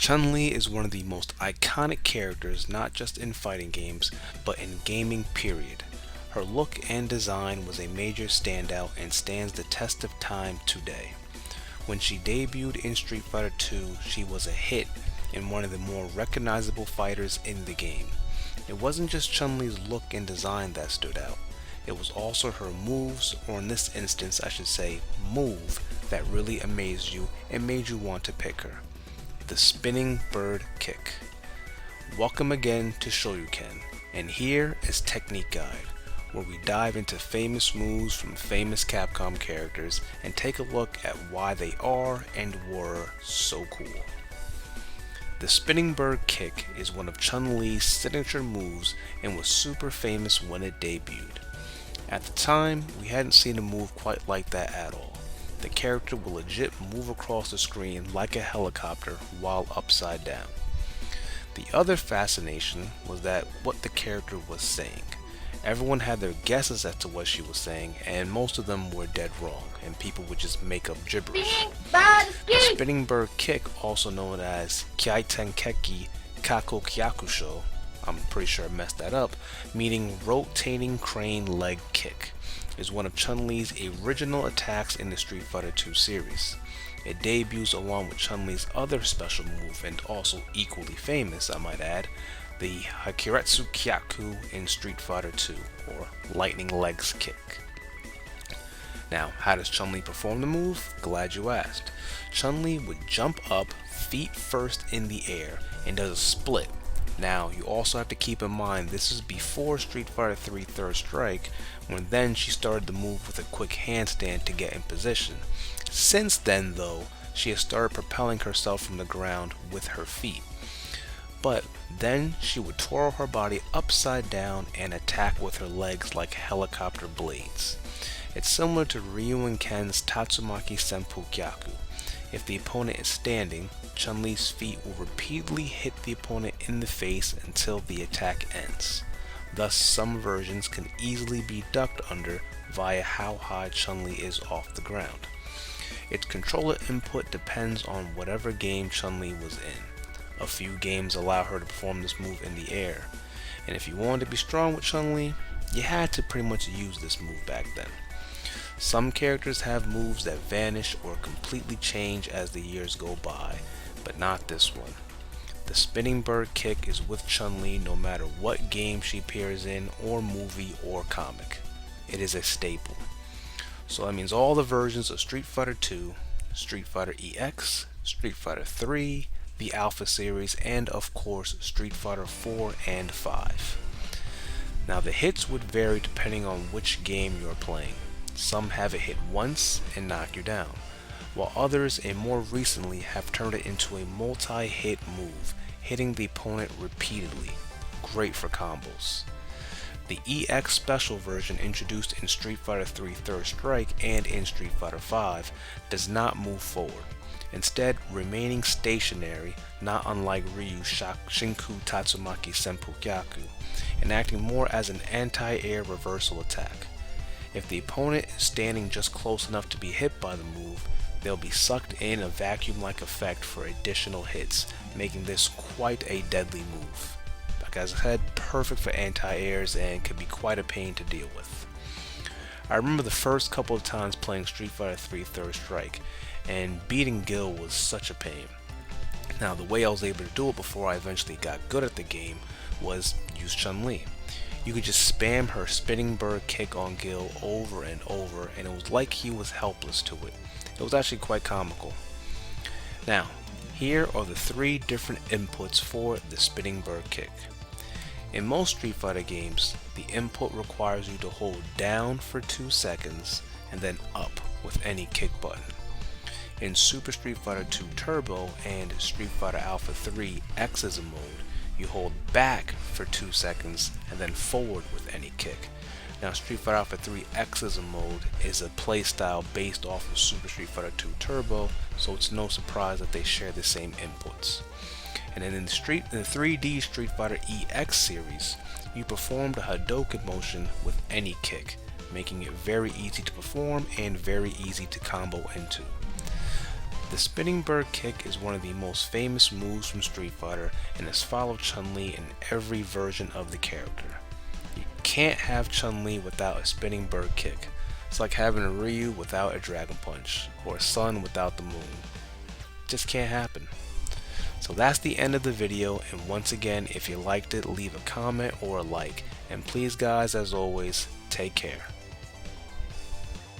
Chun-Li is one of the most iconic characters not just in fighting games, but in gaming period. Her look and design was a major standout and stands the test of time today. When she debuted in Street Fighter 2, she was a hit and one of the more recognizable fighters in the game. It wasn't just Chun-Li's look and design that stood out. It was also her moves, or in this instance I should say move, that really amazed you and made you want to pick her. The spinning bird kick. Welcome again to Shoryuken, and here is Technique Guide, where we dive into famous moves from famous Capcom characters and take a look at why they are and were so cool. The spinning bird kick is one of Chun-Li's signature moves and was super famous when it debuted. At the time, we hadn't seen a move quite like that at all. The character will legit move across the screen like a helicopter while upside down. The other fascination was that what the character was saying. Everyone had their guesses as to what she was saying, and most of them were dead wrong, and people would just make up gibberish. The spinning bird kick, also known as Kyaitenkeki Kako Kyakusho, I'm pretty sure I messed that up, meaning rotating crane leg kick, is one of Chun-Li's original attacks in the Street Fighter 2 series. It debuts along with Chun-Li's other special move, and also equally famous, I might add, the Hakiretsu Kyaku in Street Fighter 2, or lightning legs kick. Now, how does Chun-Li perform the move? Glad you asked. Chun-Li would jump up, feet first in the air, and does a split. Now, you also have to keep in mind this is before Street Fighter 3 Third Strike, when then she started the move with a quick handstand to get in position. Since then, though, she has started propelling herself from the ground with her feet. But then she would twirl her body upside down and attack with her legs like helicopter blades. It's similar to Ryu and Ken's Tatsumaki Senpu Kyaku. If the opponent is standing, Chun-Li's feet will repeatedly hit the opponent in the face until the attack ends. Thus, some versions can easily be ducked under via how high Chun-Li is off the ground. Its controller input depends on whatever game Chun-Li was in. A few games allow her to perform this move in the air, and if you wanted to be strong with Chun-Li, you had to pretty much use this move back then. Some characters have moves that vanish or completely change as the years go by, but not this one. The spinning bird kick is with Chun-Li no matter what game she appears in, or movie or comic. It is a staple. So that means all the versions of Street Fighter 2, Street Fighter EX, Street Fighter 3, the Alpha series, and of course Street Fighter 4 and 5. Now the hits would vary depending on which game you're playing. Some have it hit once and knock you down, while others, and more recently, have turned it into a multi-hit move, hitting the opponent repeatedly. Great for combos. The EX special version introduced in Street Fighter 3 Third Strike and in Street Fighter 5 does not move forward, instead remaining stationary, not unlike Ryu's Shinku Tatsumaki Senpu Kyaku, and acting more as an anti-air reversal attack. If the opponent is standing just close enough to be hit by the move, they'll be sucked in a vacuum-like effect for additional hits, making this quite a deadly move. Like I said, perfect for anti-airs and can be quite a pain to deal with. I remember the first couple of times playing Street Fighter 3 Third Strike, and beating Gil was such a pain. Now, the way I was able to do it before I eventually got good at the game was use Chun-Li. You could just spam her spinning bird kick on Gil over and over, and it was like he was helpless to it. It was actually quite comical. Now, here are the 3 different inputs for the spinning bird kick. In most Street Fighter games, the input requires you to hold down for 2 seconds and then up with any kick button. In Super Street Fighter 2 Turbo and Street Fighter Alpha 3 Exism mode, you hold back for 2 seconds and then forward with any kick. Now, Street Fighter Alpha 3 Exism mode is a playstyle based off of Super Street Fighter 2 Turbo, so it's no surprise that they share the same inputs. And then in the 3D Street Fighter EX series, you perform the Hadouken motion with any kick, making it very easy to perform and very easy to combo into. The spinning bird kick is one of the most famous moves from Street Fighter and has followed Chun-li in every version of the character. You can't have Chun-li without a spinning bird kick. It's like having a Ryu without a dragon punch, or a sun without the moon. Just can't happen. So that's the end of the video, and once again, if you liked it, leave a comment or a like. And please guys, as always, take care.